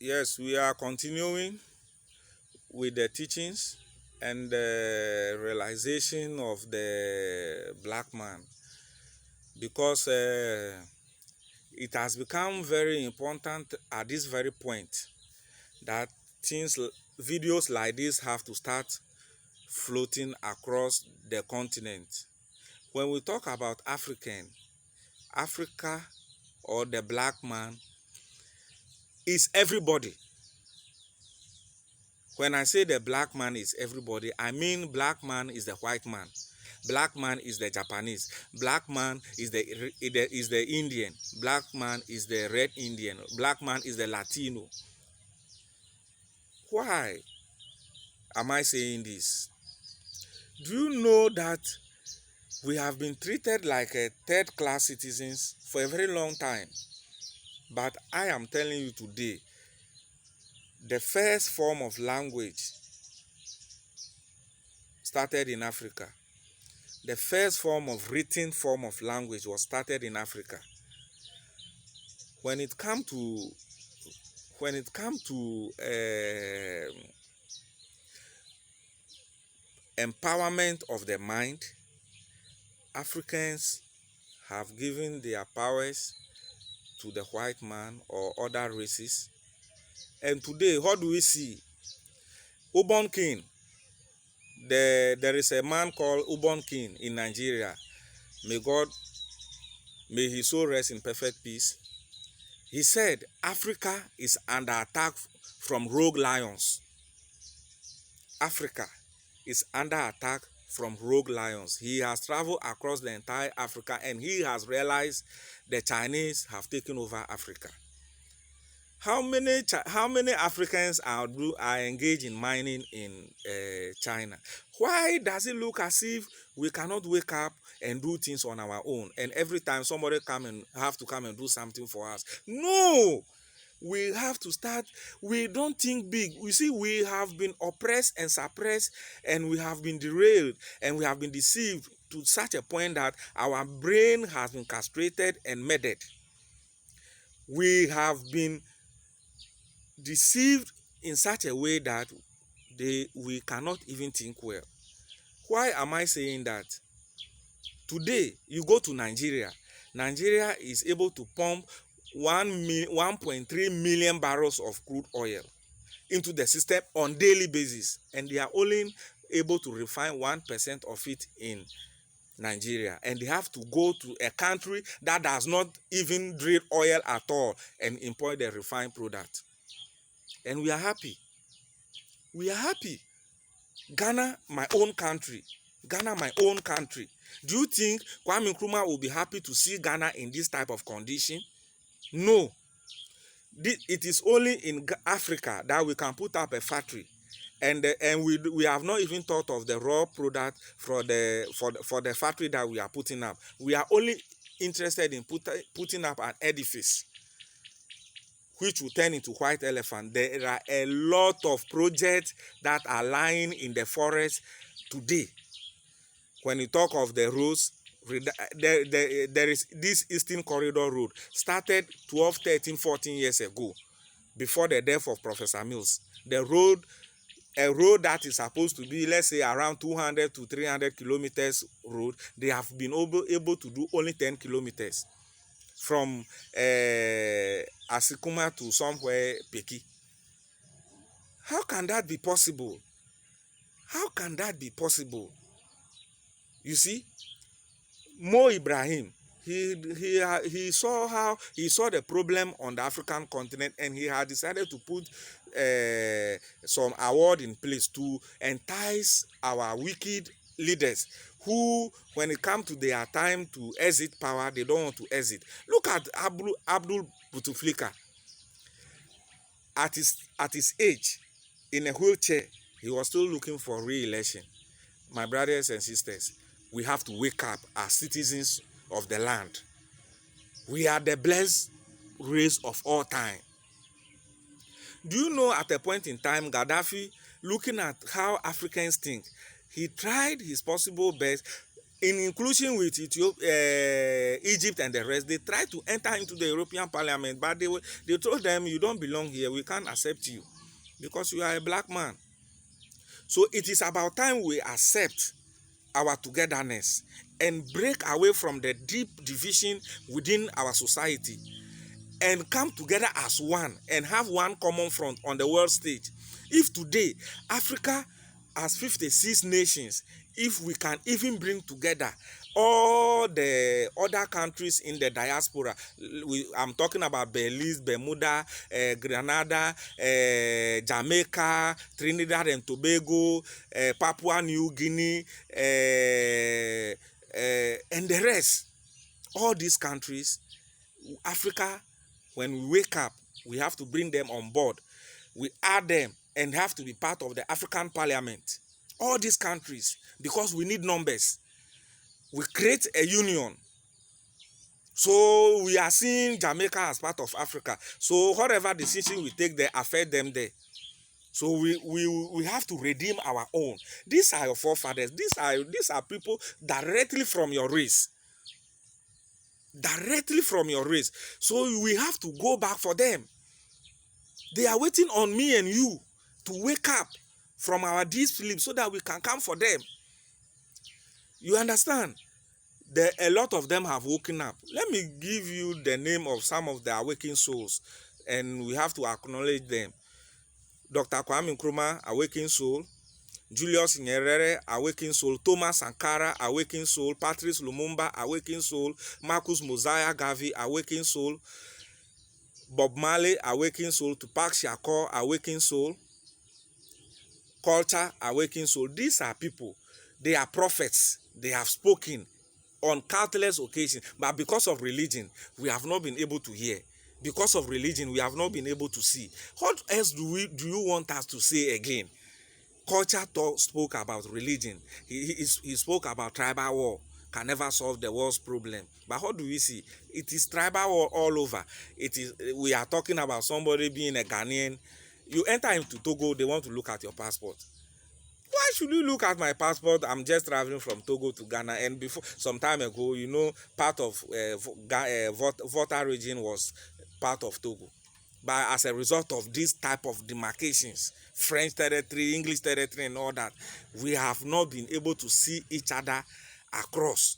Yes, we are continuing with the teachings and the realization of the black man because it has become very important at this very point that videos like this have to start floating across the continent. When we talk about Africa or the black man is everybody. When I say the black man is everybody, I mean black man is the white man. Black man is the Japanese. Black man is the Indian. Black man is the red Indian. Black man is the Latino. Why am I saying this? Do you know that we have been treated like a third-class citizens for a very long time? But I am telling you today, the first form of language started in Africa. The first form of written form of language was started in Africa. When it comes to empowerment of the mind, Africans have given their powers to the white man or other races. And today, what do we see? Ubon King. There is a man called Ubon King in Nigeria. May his soul rest in perfect peace. He said Africa is under attack from rogue lions. Africa is under attack from rogue lions. He has traveled across the entire Africa and he has realized the Chinese have taken over Africa. How many Africans are engaged in mining in China? Why does it look as if we cannot wake up and do things on our own? And every time somebody have to come and do something for us? No! We have to start. We don't think big. We see, we have been oppressed and suppressed, and we have been derailed, and we have been deceived to such a point that our brain has been castrated and murdered. We have been deceived in such a way that we cannot even think well. Why am I saying that? Today, you go to Nigeria. Nigeria is able to pump 1.3 million barrels of crude oil into the system on daily basis, and they are only able to refine 1% of it in Nigeria, and they have to go to a country that does not even drill oil at all and import the refined product. And we are happy. We are happy. Ghana, my own country. Ghana, my own country. Do you think Kwame Nkrumah will be happy to see Ghana in this type of condition? No. It is only in Africa that we can put up a factory, and we have not even thought of the raw product for the factory that we are putting up. We are only interested in putting up an edifice which will turn into white elephant. There are a lot of projects that are lying in the forest today. When you talk of the roads, there is this Eastern Corridor Road, started 12, 13, 14 years ago, before the death of Professor Mills. A road that is supposed to be, let's say, around 200 to 300 kilometers road, they have been able to do only 10 kilometers from Asikuma to somewhere Peki. How can that be possible? How can that be possible? You see, Mo Ibrahim, he saw the problem on the African continent, and he had decided to put some award in place to entice our wicked leaders who, when it comes to their time to exit power, they don't want to exit. Look at Abdul Bouteflika. At his age, in a wheelchair, he was still looking for re-election. My brothers and sisters, we have to wake up as citizens of the land. We are the blessed race of all time. Do you know, at a point in time, Gaddafi, looking at how Africans think, he tried his possible best. in inclusion with Egypt and the rest, they tried to enter into the European Parliament, but they told them, you don't belong here, we can't accept you because you are a black man. So it is about time we accept our togetherness and break away from the deep division within our society and come together as one and have one common front on the world stage. If today Africa has 56 nations, if we can even bring together all the other countries in the diaspora, I'm talking about Belize, Bermuda, Grenada, Jamaica, Trinidad and Tobago, Papua New Guinea, and the rest, all these countries, Africa, when we wake up, we have to bring them on board. We add them and have to be part of the African Parliament. All these countries, because we need numbers. We create a union. So we are seeing Jamaica as part of Africa. So whatever decision we take there, affect them there. So we have to redeem our own. These are your forefathers. These are people directly from your race. Directly from your race. So we have to go back for them. They are waiting on me and you to wake up from our deep sleep so that we can come for them. You understand? A lot of them have woken up. Let me give you the name of some of the awakened souls, and we have to acknowledge them. Dr. Kwame Nkrumah, awakened soul. Julius Nyerere, awakened soul. Thomas Sankara, awakened soul. Patrice Lumumba, awakened soul. Marcus Mosiah Garvey, awakened soul. Bob Marley, awakened soul. Tupac Shakur, awakened soul. Culture, awakened soul. These are people. They are prophets. They have spoken on countless occasions, but because of religion, we have not been able to hear. Because of religion, we have not been able to see. What else do you want us to say again? Culture spoke about religion. He spoke about tribal war. Can never solve the world's problem. But what do we see? It is tribal war all over. We are talking about somebody being a Ghanaian. You enter into Togo, they want to look at your passport. Why should you look at my passport? I'm just traveling from Togo to Ghana, and before some time ago, you know, part of Volta region was part of Togo. But as a result of this type of demarcations, French territory, English territory, and all that, we have not been able to see each other across.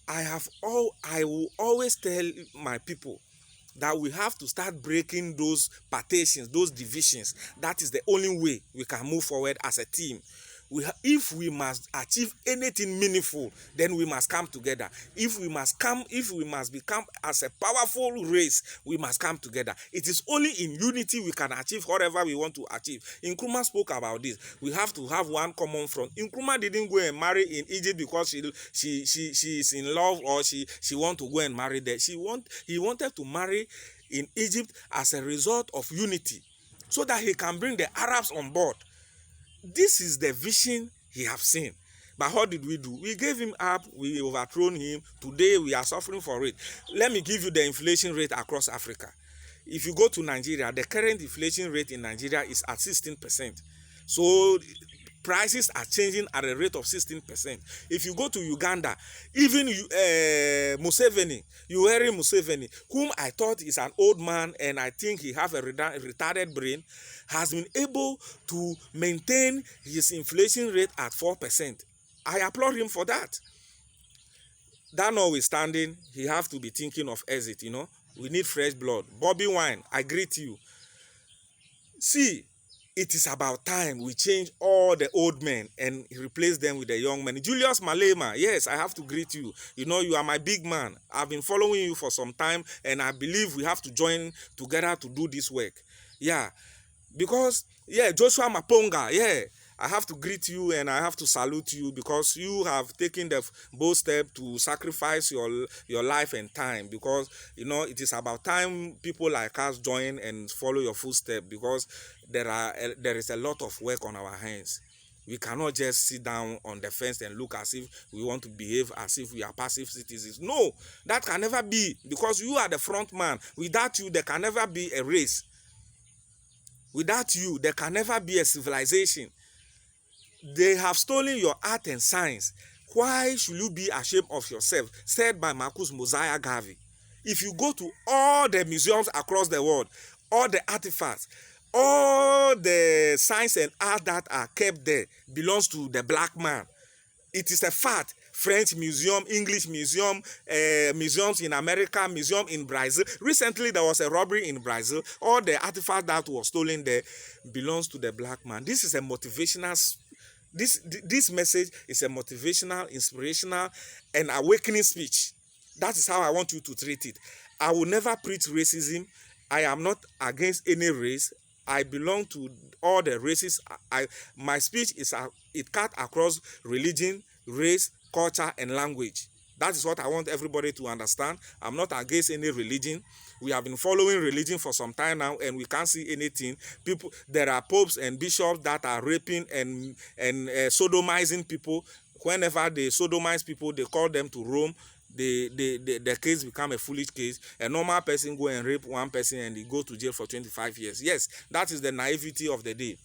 I will always tell my people that we have to start breaking those partitions, those divisions. That is the only way we can move forward as a team. If we must achieve anything meaningful, then we must come together. If we must become as a powerful race, we must come together. It is only in unity we can achieve whatever we want to achieve. Nkrumah spoke about this. We have to have one common front. Nkrumah didn't go and marry in Egypt because she is in love or she want to go and marry there. He wanted to marry in Egypt as a result of unity, so that he can bring the Arabs on board. This is the vision he have seen. But what did we do? We gave him up. We overthrown him. Today we are suffering for it. Let me give you the inflation rate across Africa. If you go to Nigeria, the current inflation rate in Nigeria is at 16%. So prices are changing at a rate of 16%. If you go to Uganda, even Museveni, Yoweri Museveni, whom I thought is an old man and I think he have a retarded brain, has been able to maintain his inflation rate at 4%. I applaud him for that. That notwithstanding, he have to be thinking of exit, you know. We need fresh blood. Bobby Wine, I greet you. See, it is about time we change all the old men and replace them with the young men. Julius Malema, yes, I have to greet you. You know, you are my big man. I've been following you for some time, and I believe we have to join together to do this work. Yeah, because, yeah, Joshua Maponga, yeah, I have to greet you and I have to salute you because you have taken the bold step to sacrifice your life and time, because, you know, it is about time people like us join and follow your footsteps, because there is a lot of work on our hands. We cannot just sit down on the fence and look as if we want to behave as if we are passive citizens. No, that can never be, because you are the front man. Without you, there can never be a race. Without you, there can never be a civilization. They have stolen your art and science. Why should you be ashamed of yourself? Said by Marcus Mosiah Garvey. If you go to all the museums across the world, all the artifacts, all the science and art that are kept there belongs to the black man. It is a fact. French museum, English museum, museums in America, museum in Brazil. Recently, there was a robbery in Brazil. All the artifacts that was stolen there belongs to the black man. This is a motivational. This message is a motivational, inspirational, and awakening speech. That is how I want you to treat it. I will never preach racism. I am not against any race. I belong to all the races. My speech is it cut across religion, race, culture, and language. That is what I want everybody to understand. I'm not against any religion. We have been following religion for some time now, and we can't see anything. There are popes and bishops that are raping and sodomizing people. Whenever they sodomize people, they call them to Rome. The case become a foolish case. A normal person go and rape one person and he go to jail for 25 years. Yes, that is the naivety of the day.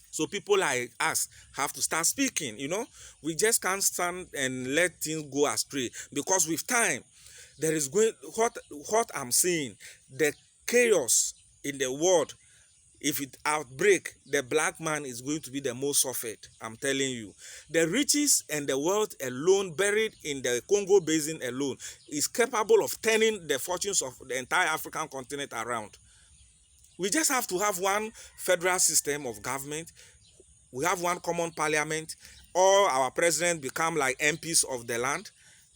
So people like us have to start speaking, you know. We just can't stand and let things go astray, because with time, there is going, what I'm seeing, the chaos in the world. If it outbreak, the black man is going to be the most suffered. I'm telling you. The riches and the wealth alone, buried in the Congo Basin alone, is capable of turning the fortunes of the entire African continent around. We just have to have one federal system of government. We have one common parliament. All our presidents become like MPs of the land.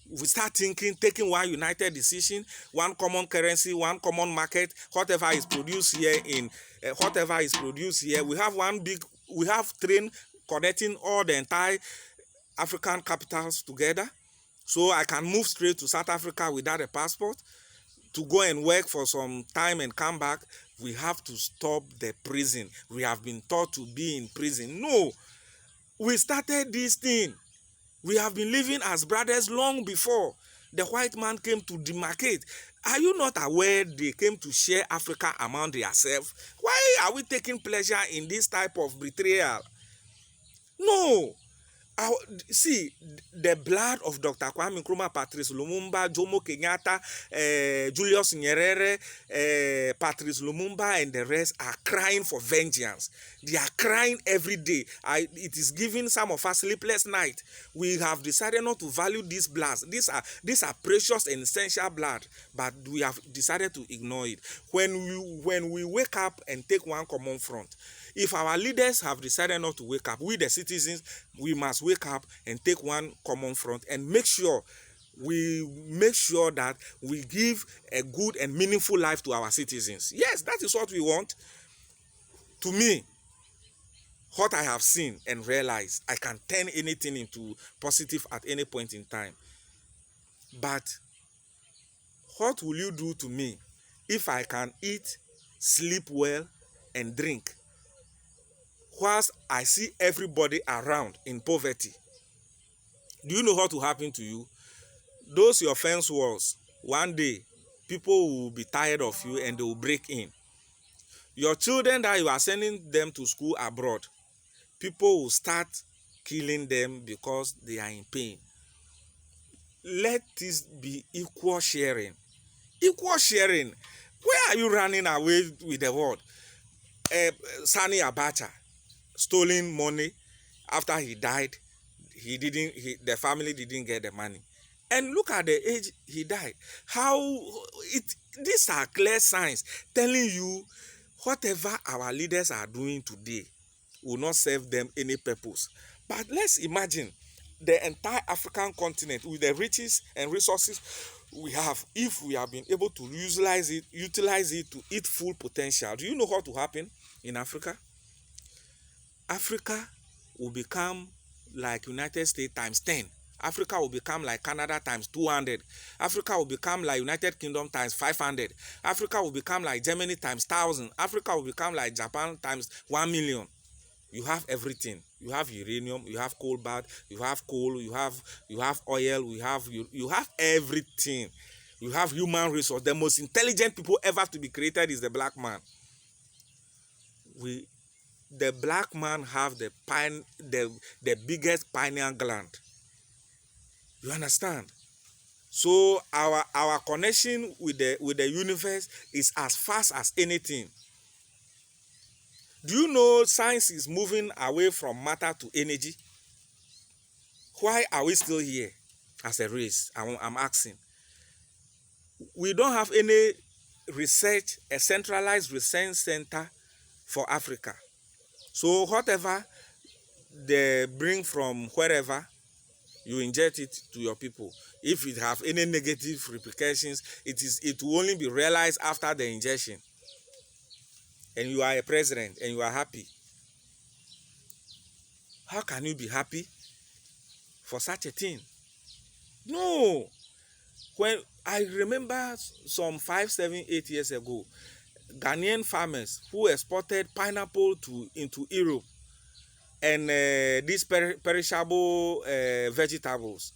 We start thinking, taking one united decision, one common currency, one common market. Whatever is produced here we have we have train connecting all the entire African capitals together. So I can move straight to South Africa without a passport to go and work for some time and come back. We have to stop the prison. We have been taught to be in prison. No, we started this thing. We have been living as brothers long before the white man came to demarcate. Are you not aware they came to share Africa among themselves? Why are we taking pleasure in this type of betrayal? No. See, the blood of Dr. Kwame Nkrumah, Patrice Lumumba, Jomo Kenyatta, Julius Nyerere, Patrice Lumumba, and the rest are crying for vengeance. They are crying every day. It is giving some of us sleepless night. We have decided not to value these bloods. These are precious and essential blood, but we have decided to ignore it. When we wake up and take one common front, if our leaders have decided not to wake up, we the citizens, we must wake up and take one common front and make sure that we give a good and meaningful life to our citizens. Yes, that is what we want. To me, what I have seen and realized, I can turn anything into positive at any point in time. But what will you do to me if I can eat, sleep well, and drink, whilst I see everybody around in poverty? Do you know what will happen to you? Those your fence walls, one day, people will be tired of you and they will break in. Your children that you are sending them to school abroad, people will start killing them because they are in pain. Let this be equal sharing. Equal sharing. Where are you running away with the world? Sani Abacha, stolen money. After he died, the family didn't get the money. And look at the age he died. These are clear signs telling you whatever our leaders are doing today will not serve them any purpose. But let's imagine the entire African continent with the riches and resources we have, if we have been able to utilize it to its full potential. Do you know what will happen in Africa? Africa will become like United States times 10. Africa will become like Canada times 200. Africa will become like United Kingdom times 500. Africa will become like Germany times 1,000. Africa will become like Japan times 1 million. You have everything. You have uranium, you have cobalt, you have coal, you have oil, you have everything. You have human resource. The most intelligent people ever to be created is the black man. The black man have the biggest pineal gland. You understand? So our connection with the universe is as fast as anything. Do you know science is moving away from matter to energy? Why are we still here as a race? I'm asking. We don't have any research, a centralized research center for Africa. So whatever they bring from wherever, you inject it to your people. If it have any negative repercussions, it will only be realized after the injection. And you are a president and you are happy. How can you be happy for such a thing? No. When I remember some 5, 7, 8 years ago, Ghanaian farmers who exported pineapple into Europe and these perishable vegetables,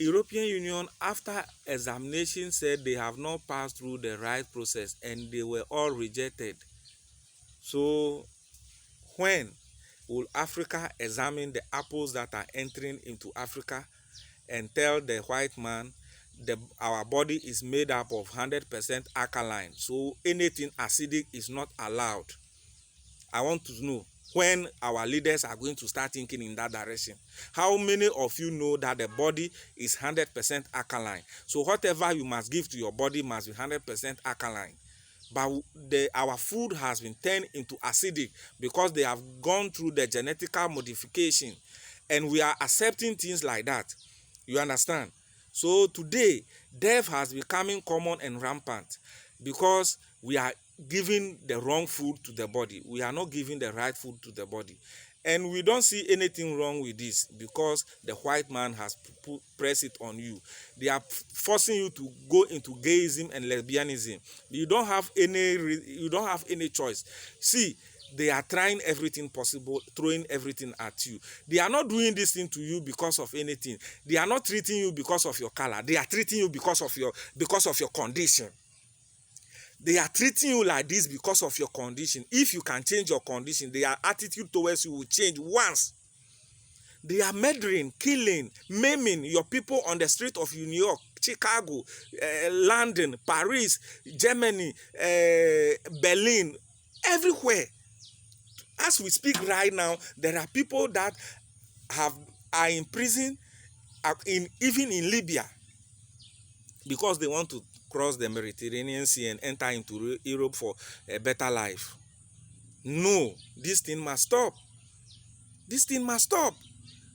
European Union, after examination, said they have not passed through the right process and they were all rejected. So when will Africa examine the apples that are entering into Africa and tell the white man our body is made up of 100% alkaline, so anything acidic is not allowed? I want to know when our leaders are going to start thinking in that direction. How many of you know that the body is 100% alkaline? So whatever you must give to your body must be 100% alkaline. But our food has been turned into acidic because they have gone through the genetical modification, and we are accepting things like that. You understand? So today, death has becoming common and rampant because we are giving the wrong food to the body. We are not giving the right food to the body. And we don't see anything wrong with this because the white man has pressed it on you. They are forcing you to go into gayism and lesbianism. You don't have any choice. See, they are trying everything possible, throwing everything at you. They are not doing this thing to you because of anything. They are not treating you because of your color. They are treating you because of your condition. They are treating you like this because of your condition. If you can change your condition, their attitude towards you will change once. They are murdering, killing, maiming your people on the street of New York, Chicago, London, Paris, Germany, Berlin, everywhere. As we speak right now, there are people that are in prison, even in Libya, because they want to cross the Mediterranean Sea and enter into Europe for a better life. No, this thing must stop. This thing must stop.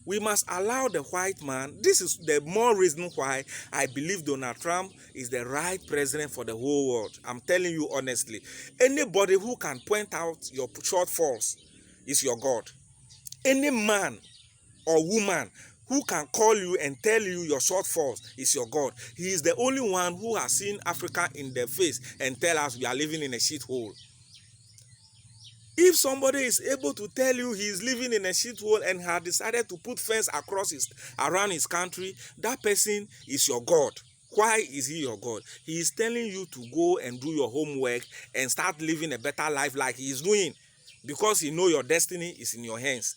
We must allow the white man. This is the more reason why I believe Donald Trump is the right president for the whole world. I'm telling you honestly. Anybody who can point out your shortfalls is your God. Any man or woman who can call you and tell you your shortfalls is your God. He is the only one who has seen Africa in the face and tell us we are living in a shithole. If somebody is able to tell you he is living in a shithole and has decided to put fence around his country, that person is your God. Why is he your God? He is telling you to go and do your homework and start living a better life like he is doing, because he knows your destiny is in your hands.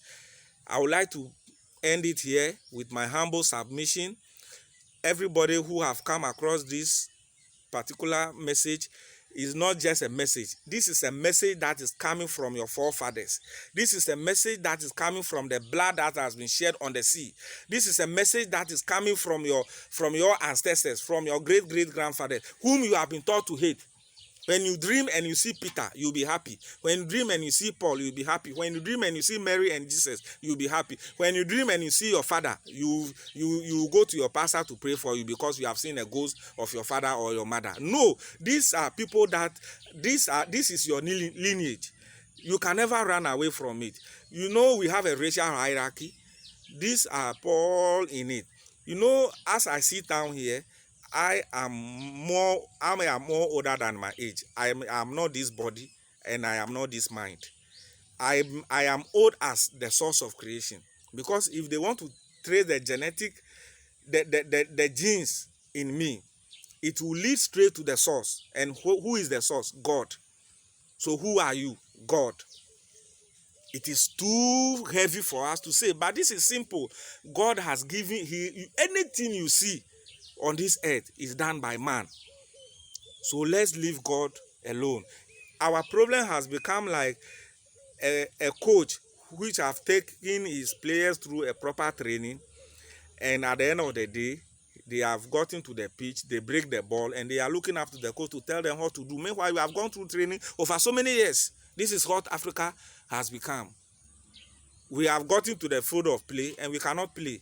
I would like to end it here with my humble submission. Everybody who have come across this particular message is not just a message. This is a message that is coming from your forefathers. This is a message that is coming from the blood that has been shed on the sea. This is a message that is coming from your ancestors, from your great-great-grandfathers, whom you have been taught to hate. When you dream and you see Peter, you'll be happy. When you dream and you see Paul, you'll be happy. When you dream and you see Mary and Jesus, you'll be happy. When you dream and you see your father, you go to your pastor to pray for you because you have seen a ghost of your father or your mother. No, these are people this is your lineage. You can never run away from it. You know we have a racial hierarchy. These are all in it. You know, as I sit down here, I am more older than my age. I am not this body and I am not this mind. I am old as the source of creation. Because if they want to trace the the genes in me, it will lead straight to the source. And who is the source? God. So who are you? God. It is too heavy for us to say, but this is simple. God has given, anything you see on this earth is done by man. So let's leave God alone. Our problem has become like a coach which have taken his players through a proper training, and at the end of the day, they have gotten to the pitch, they break the ball, and they are looking after the coach to tell them what to do. Meanwhile, we have gone through training over so many years. This is what Africa has become. We have gotten to the field of play and we cannot play.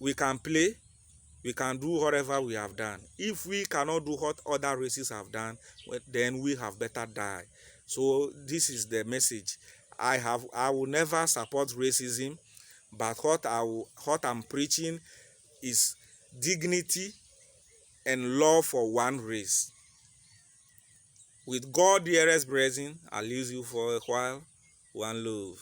We can play, we can do whatever we have done. If we cannot do what other races have done, then we have better die. So this is the message. I will never support racism, but what I'm preaching is dignity and love for one race. With God, dearest brethren, I leave you for a while. One love.